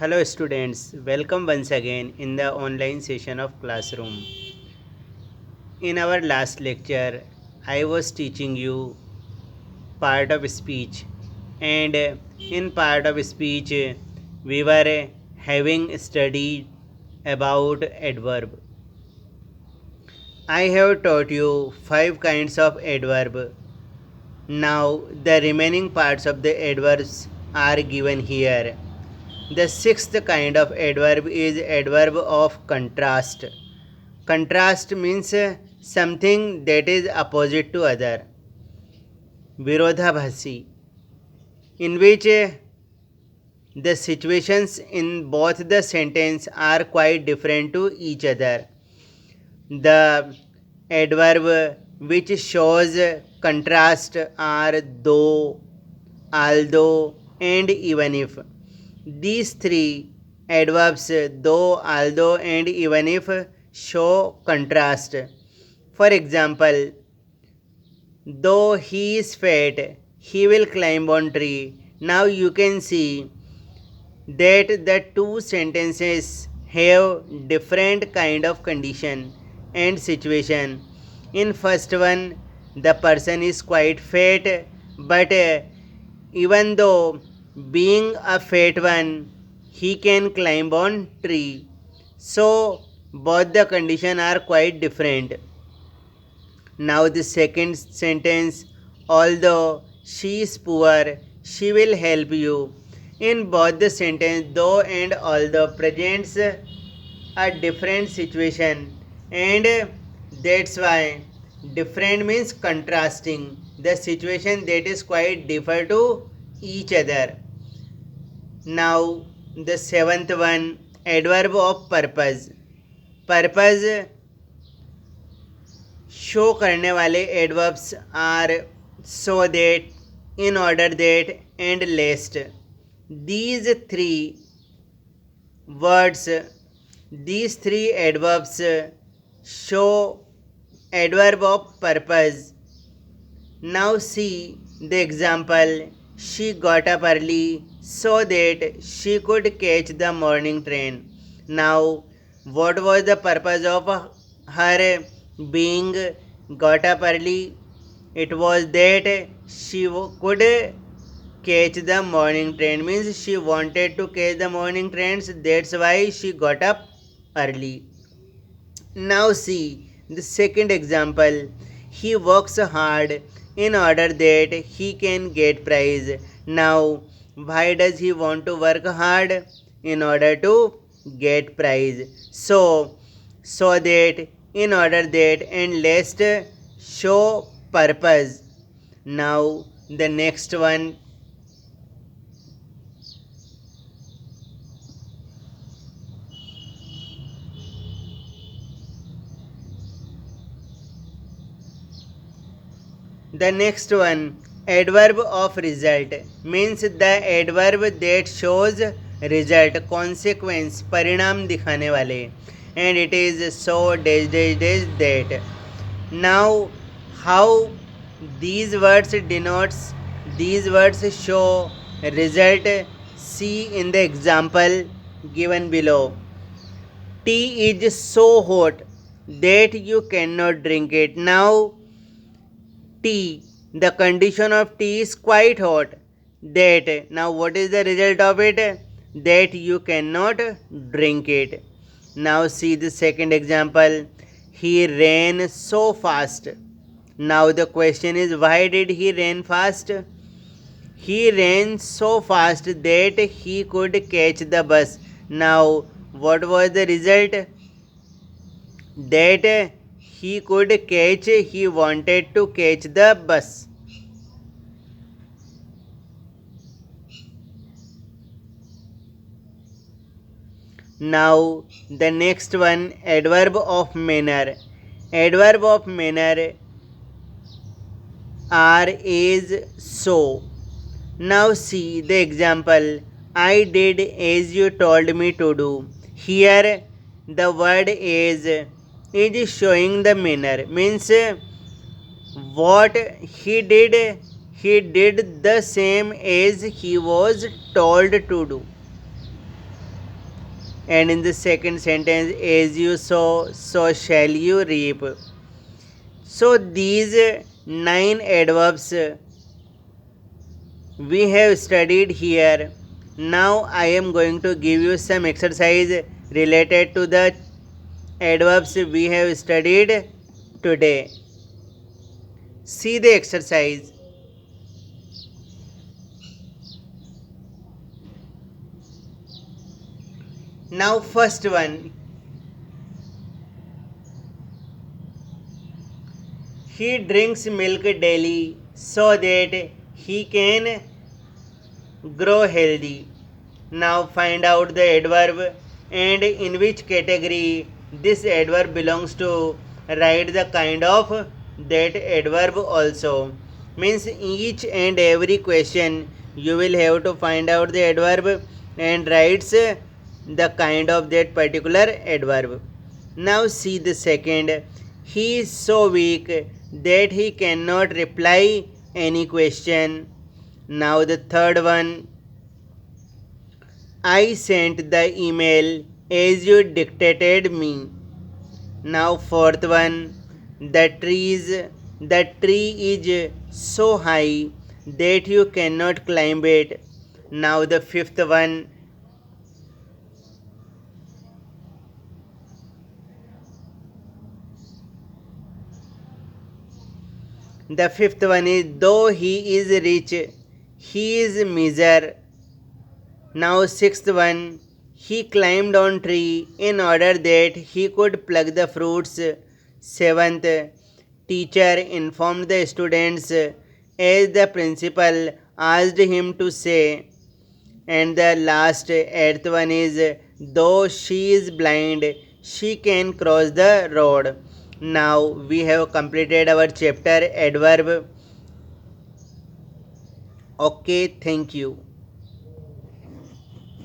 Hello students, welcome once again in the online session of classroom. In our last lecture, I was teaching you part of speech, and in part of speech we were having studied about adverb. I have taught you 5 kinds of adverb. Now the remaining parts of the adverbs are given here. The sixth kind of adverb is adverb of contrast. Contrast means something that is opposite to other, virodhabhasi, in which the situations in both the sentence are quite different to each other. The adverb which shows contrast are though, although, and even if. These three adverbs, though, although, and even if, show contrast. For example, though he is fat, he will climb on tree. Now you can see that the two sentences have different kind of condition and situation. In first one, the person is quite fat, but even though being a fat one, he can climb on tree. So both the condition are quite different. Now the second sentence, although she is poor, she will help you. In both the sentence, though and although presents a different situation, and that's why different means contrasting the situation that is quite differ to each other. Now the seventh one, adverb of purpose. Purpose show करने वाले adverbs are so that, in order that, and lest. these three words, these three adverbs show adverb of purpose. Now see the example. She got up early so that she could catch the morning train. Now what was the purpose of her being got up early? It was that she could catch the morning train, means she wanted to catch the morning trains, that's why she got up early. Now see the second example. He works hard in order that he can get prize. Now why does he want to work hard? In order to get prize. So that, in order that, and last show purpose. Now the next one, adverb of result, means the adverb that shows result, consequence, परिणाम दिखाने वाले, and it is so dash dash dash that. Now how these words denotes, these words show result, see in the example given below. Tea is so hot that you cannot drink it. Now tea, the condition of tea is quite hot, that. Now what is the result of it? That you cannot drink it. Now see the second example. He ran so fast. Now the question is, why did he run fast? He ran so fast that he could catch the bus. Now what was the result? That he could catch, he wanted to catch the bus. Now the next one, adverb of manner. Adverb of manner are is so. Now see the example. I did as you told me to do. Here the word is showing the manner, means what he did the same as he was told to do. And in the second sentence, as you sow, so shall you reap. So these nine adverbs we have studied here. Now I am going to give you some exercise related to the adverbs we have studied today. See the exercise. Now first one. He drinks milk daily so that he can grow healthy. Now find out the adverb and in which category this adverb belongs to. Write the kind of that adverb also. Means each and every question you will have to find out the adverb and writes the kind of that particular adverb. Now see the second. He is so weak that he cannot reply any question. Now the third one. I sent the email as you dictated me. Now fourth one. The tree is so high that you cannot climb it. Now the fifth one. The fifth one is though he is rich, he is miser. Now sixth one, he climbed on tree in order that he could pluck the fruits. Seventh, teacher informed the students as the principal asked him to say. And the last eighth one is though she is blind, she can cross the road. Now we have completed our chapter adverb. Okay, thank you.